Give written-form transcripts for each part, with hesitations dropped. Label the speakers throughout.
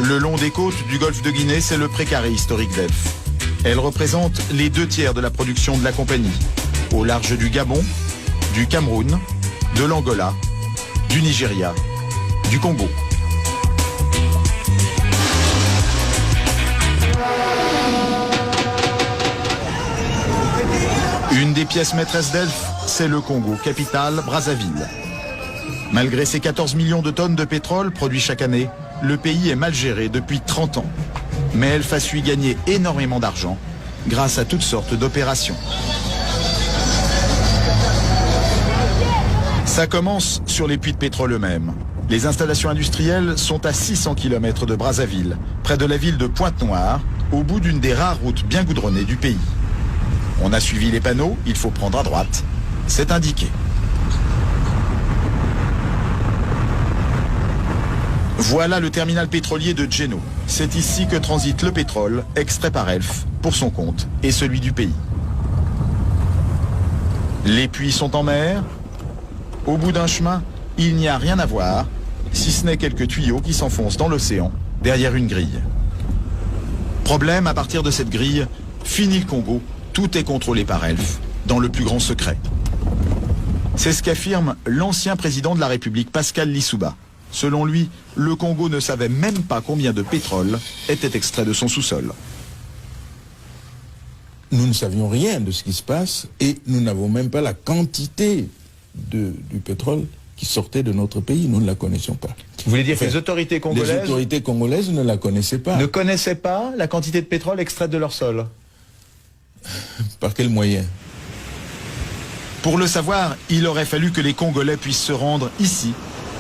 Speaker 1: Le long des côtes du golfe de Guinée, c'est le précaré historique d'Elf. Elle représente les 2/3 de la production de la compagnie, au large du Gabon, du Cameroun, de l'Angola, du Nigeria, du Congo. Une des pièces maîtresses d'Elf, c'est le Congo, capitale Brazzaville. Malgré ses 14 millions de tonnes de pétrole produits chaque année, le pays est mal géré depuis 30 ans. Mais Elf a su y gagner énormément d'argent grâce à toutes sortes d'opérations. Ça commence sur les puits de pétrole eux-mêmes. Les installations industrielles sont à 600 km de Brazzaville, près de la ville de Pointe-Noire, au bout d'une des rares routes bien goudronnées du pays. On a suivi les panneaux, il faut prendre à droite. C'est indiqué. Voilà le terminal pétrolier de Djeno. C'est ici que transite le pétrole, extrait par Elf, pour son compte et celui du pays. Les puits sont en mer. Au bout d'un chemin, il n'y a rien à voir, si ce n'est quelques tuyaux qui s'enfoncent dans l'océan, derrière une grille. Problème, à partir de cette grille, fini le Congo, tout est contrôlé par Elf, dans le plus grand secret. C'est ce qu'affirme l'ancien président de la République, Pascal Lissouba. Selon lui, le Congo ne savait même pas combien de pétrole était extrait de son sous-sol.
Speaker 2: Nous ne savions rien de ce qui se passe et nous n'avons même pas la quantité du pétrole qui sortait de notre pays. Nous ne la connaissions pas.
Speaker 1: Vous voulez dire que les autorités congolaises
Speaker 2: ne la connaissaient pas.
Speaker 1: Ne connaissaient pas la quantité de pétrole extraite de leur sol?
Speaker 2: Par quel moyen?
Speaker 1: Pour le savoir, il aurait fallu que les Congolais puissent se rendre ici,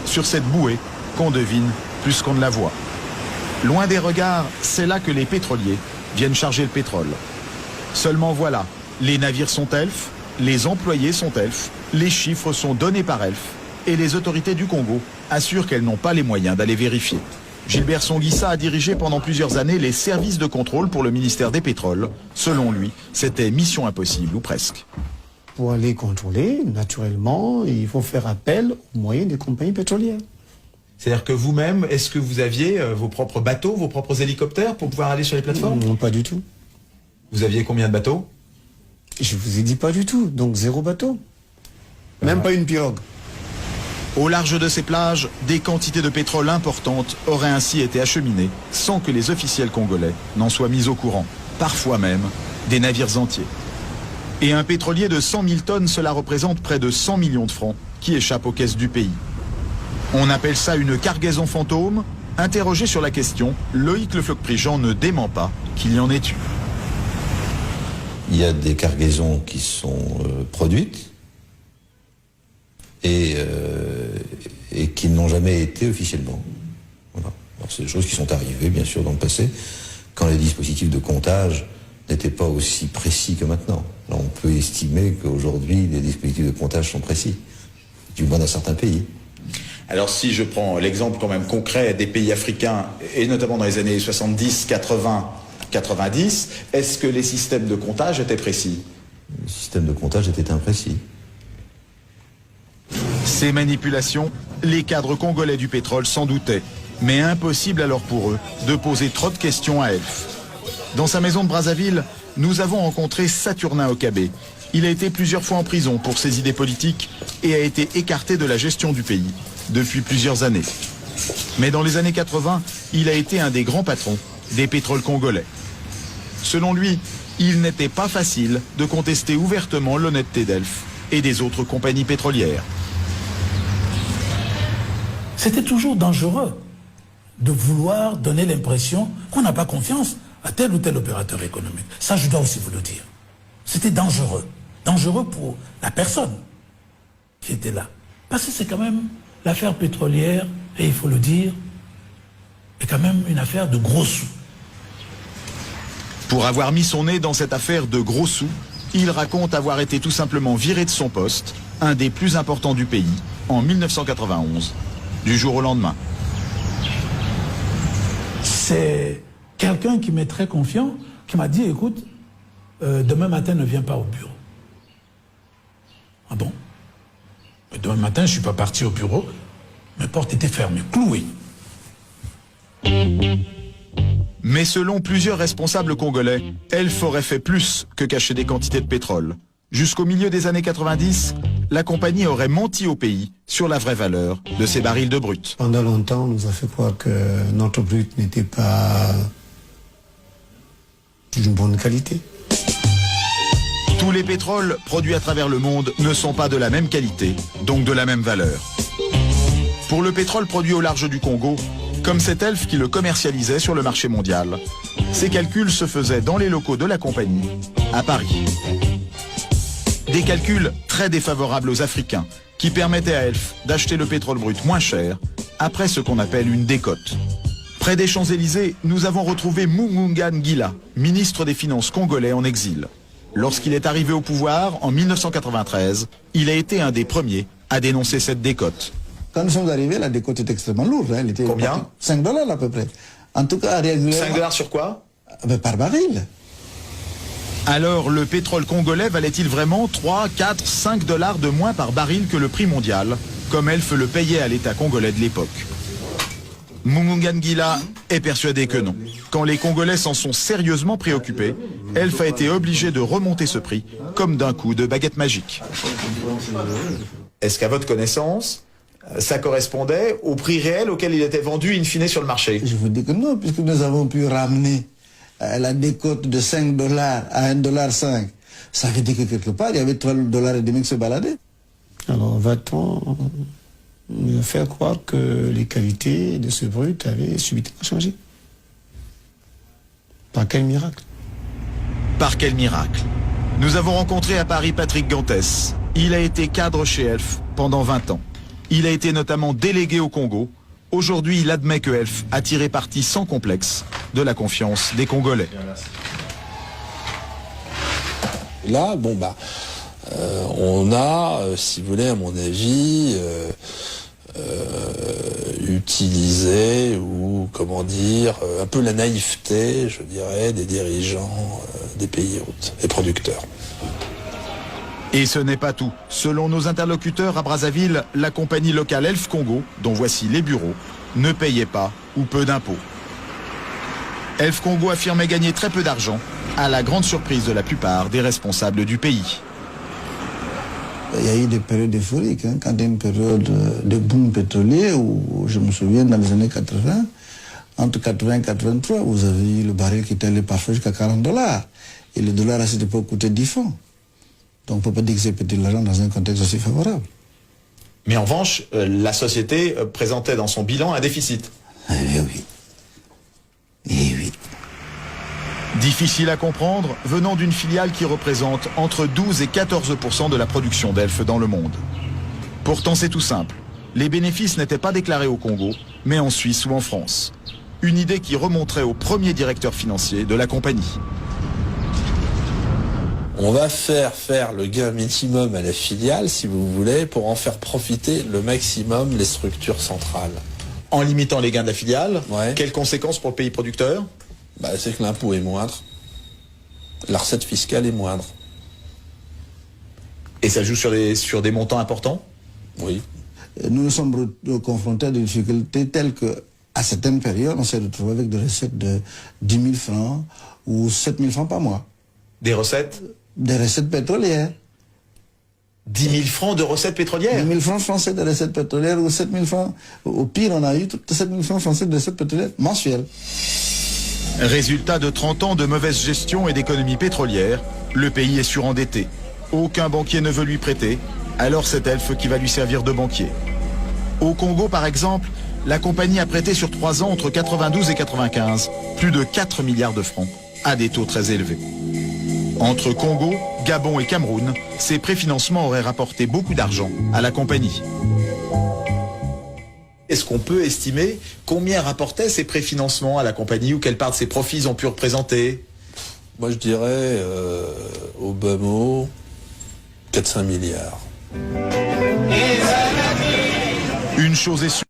Speaker 1: sur cette bouée qu'on devine plus qu'on ne la voit. Loin des regards, c'est là que les pétroliers viennent charger le pétrole. Seulement voilà, les navires sont Elf, les employés sont Elf, les chiffres sont donnés par Elf, et les autorités du Congo assurent qu'elles n'ont pas les moyens d'aller vérifier. Gilbert Songuissa a dirigé pendant plusieurs années les services de contrôle pour le ministère des Pétroles. Selon lui, c'était mission impossible, ou presque.
Speaker 3: Pour aller contrôler, naturellement, il faut faire appel aux moyens des compagnies pétrolières.
Speaker 1: C'est-à-dire que vous-même, est-ce que vous aviez vos propres bateaux, vos propres hélicoptères pour pouvoir aller sur les plateformes?
Speaker 3: Non, pas du tout.
Speaker 1: Vous aviez combien de bateaux?
Speaker 3: Je vous ai dit pas du tout, donc 0 bateau. Même pas une pirogue.
Speaker 1: Au large de ces plages, des quantités de pétrole importantes auraient ainsi été acheminées sans que les officiels congolais n'en soient mis au courant. Parfois même, des navires entiers. Et un pétrolier de 100 000 tonnes, cela représente près de 100 millions de francs qui échappent aux caisses du pays. On appelle ça une cargaison fantôme. Interrogé sur la question, Loïc Le Floch-Prigent ne dément pas qu'il y en ait eu.
Speaker 4: Il y a des cargaisons qui sont produites et qui n'ont jamais été officiellement. Voilà. C'est des choses qui sont arrivées, bien sûr, dans le passé, quand les dispositifs de comptage n'étaient pas aussi précis que maintenant. Là, on peut estimer qu'aujourd'hui, les dispositifs de comptage sont précis, du moins dans certains pays.
Speaker 1: Alors si je prends l'exemple quand même concret des pays africains, et notamment dans les années 70, 80, 90, est-ce que les systèmes de comptage étaient précis?
Speaker 4: Le système de comptage était imprécis.
Speaker 1: Ces manipulations, les cadres congolais du pétrole s'en doutaient, mais impossible alors pour eux de poser trop de questions à Elf. Dans sa maison de Brazzaville, nous avons rencontré Saturnin Okabé. Il a été plusieurs fois en prison pour ses idées politiques et a été écarté de la gestion du pays depuis plusieurs années. Mais dans les années 80, il a été un des grands patrons des pétroles congolais. Selon lui, il n'était pas facile de contester ouvertement l'honnêteté d'Elf et des autres compagnies pétrolières.
Speaker 5: C'était toujours dangereux de vouloir donner l'impression qu'on n'a pas confiance à tel ou tel opérateur économique. Ça, je dois aussi vous le dire. C'était dangereux. Dangereux pour la personne qui était là. Parce que c'est quand même l'affaire pétrolière, et il faut le dire, est quand même une affaire de gros sous.
Speaker 1: Pour avoir mis son nez dans cette affaire de gros sous, il raconte avoir été tout simplement viré de son poste, un des plus importants du pays, en 1991, du jour au lendemain.
Speaker 5: C'est quelqu'un qui m'est très confiant, qui m'a dit, écoute, demain matin ne viens pas au bureau. Ah bon? Mais demain matin, je ne suis pas parti au bureau, mes portes étaient fermées, clouées.
Speaker 1: Mais selon plusieurs responsables congolais, Elf aurait fait plus que cacher des quantités de pétrole. Jusqu'au milieu des années 90, la compagnie aurait menti au pays sur la vraie valeur de ces barils de brut.
Speaker 3: Pendant longtemps, on nous a fait croire que notre brut n'était pas d'une bonne qualité.
Speaker 1: Tous les pétroles produits à travers le monde ne sont pas de la même qualité, donc de la même valeur. Pour le pétrole produit au large du Congo, comme c'est Elf qui le commercialisait sur le marché mondial, ces calculs se faisaient dans les locaux de la compagnie, à Paris. Des calculs très défavorables aux Africains, qui permettaient à Elf d'acheter le pétrole brut moins cher, après ce qu'on appelle une décote. Près des Champs-Élysées, nous avons retrouvé Mugunga Ngila, ministre des Finances congolais en exil. Lorsqu'il est arrivé au pouvoir, en 1993, il a été un des premiers à dénoncer cette décote.
Speaker 6: Quand nous sommes arrivés, la décote était extrêmement lourde. Elle était
Speaker 1: Combien?
Speaker 6: 5 $ à peu près. En tout cas, régulièrement.
Speaker 1: 5 $ sur quoi?
Speaker 6: Par baril.
Speaker 1: Alors, le pétrole congolais valait-il vraiment 3, 4, 5 $ de moins par baril que le prix mondial, comme Elf le payait à l'État congolais de l'époque? Mugunga Ngila est persuadé que non. Quand les Congolais s'en sont sérieusement préoccupés, Elf a été obligé de remonter ce prix, comme d'un coup de baguette magique. Est-ce qu'à votre connaissance, ça correspondait au prix réel auquel il était vendu in fine sur le marché?
Speaker 6: Je vous dis que non, puisque nous avons pu ramener la décote de 5 $ à 1,5 $. Ça veut dire que quelque part, il y avait 3,5 $ qui se baladaient.
Speaker 3: Alors va-t-on nous faire croire que les qualités de ce brut avaient subitement changé? Par quel miracle?
Speaker 1: Par quel miracle? Nous avons rencontré à Paris Patrick Gantès. Il a été cadre chez Elf pendant 20 ans. Il a été notamment délégué au Congo. Aujourd'hui, il admet que Elf a tiré parti sans complexe de la confiance des Congolais.
Speaker 7: Là, on a, si vous voulez, à mon avis, utilisé ou, comment dire, un peu la naïveté, je dirais, des dirigeants des pays hôtes et producteurs.
Speaker 1: Et ce n'est pas tout. Selon nos interlocuteurs à Brazzaville, la compagnie locale Elf Congo, dont voici les bureaux, ne payait pas ou peu d'impôts. Elf Congo affirmait gagner très peu d'argent, à la grande surprise de la plupart des responsables du pays.
Speaker 6: Il y a eu des périodes euphoriques, quand il y a une période de boom pétrolier, où je me souviens dans les années 80, entre 80 et 83, vous avez eu le baril qui était allé parfois jusqu'à 40 $. Et le dollar à cette époque coûtait 10 francs. Donc on ne peut pas dire que c'est petit de l'argent dans un contexte aussi favorable.
Speaker 1: Mais en revanche, la société présentait dans son bilan un déficit.
Speaker 6: Eh oui. Eh oui.
Speaker 1: Difficile à comprendre, venant d'une filiale qui représente entre 12 et 14% de la production d'Elf dans le monde. Pourtant c'est tout simple. Les bénéfices n'étaient pas déclarés au Congo, mais en Suisse ou en France. Une idée qui remonterait au premier directeur financier de la compagnie.
Speaker 7: On va faire le gain minimum à la filiale, si vous voulez, pour en faire profiter le maximum les structures centrales.
Speaker 1: En limitant les gains de la filiale,
Speaker 7: Ouais.
Speaker 1: quelles conséquences pour le pays producteur?
Speaker 7: C'est que l'impôt est moindre, la recette fiscale est moindre.
Speaker 1: Et ça joue sur des montants importants?
Speaker 7: Oui.
Speaker 6: Nous nous sommes confrontés à des difficultés telles que, à certaines périodes, on s'est retrouvé avec des recettes de 10 000 francs ou 7 000 francs par mois.
Speaker 1: Des recettes?
Speaker 6: Des recettes pétrolières.
Speaker 1: 10 000 francs de recettes pétrolières?
Speaker 6: 10 000 francs français de recettes pétrolières ou 7 000 francs. Au pire, on a eu 7 000 francs français de recettes pétrolières mensuelles.
Speaker 1: Résultat de 30 ans de mauvaise gestion et d'économie pétrolière, le pays est surendetté. Aucun banquier ne veut lui prêter, alors c'est Elf qui va lui servir de banquier. Au Congo, par exemple, la compagnie a prêté sur 3 ans entre 92 et 95 plus de 4 milliards de francs à des taux très élevés. Entre Congo, Gabon et Cameroun, ces préfinancements auraient rapporté beaucoup d'argent à la compagnie. Est-ce qu'on peut estimer combien rapportaient ces préfinancements à la compagnie ou quelle part de ses profits ils ont pu représenter?
Speaker 7: Moi je dirais, au bas mot, 4-5 milliards.
Speaker 1: Une chose est sûre.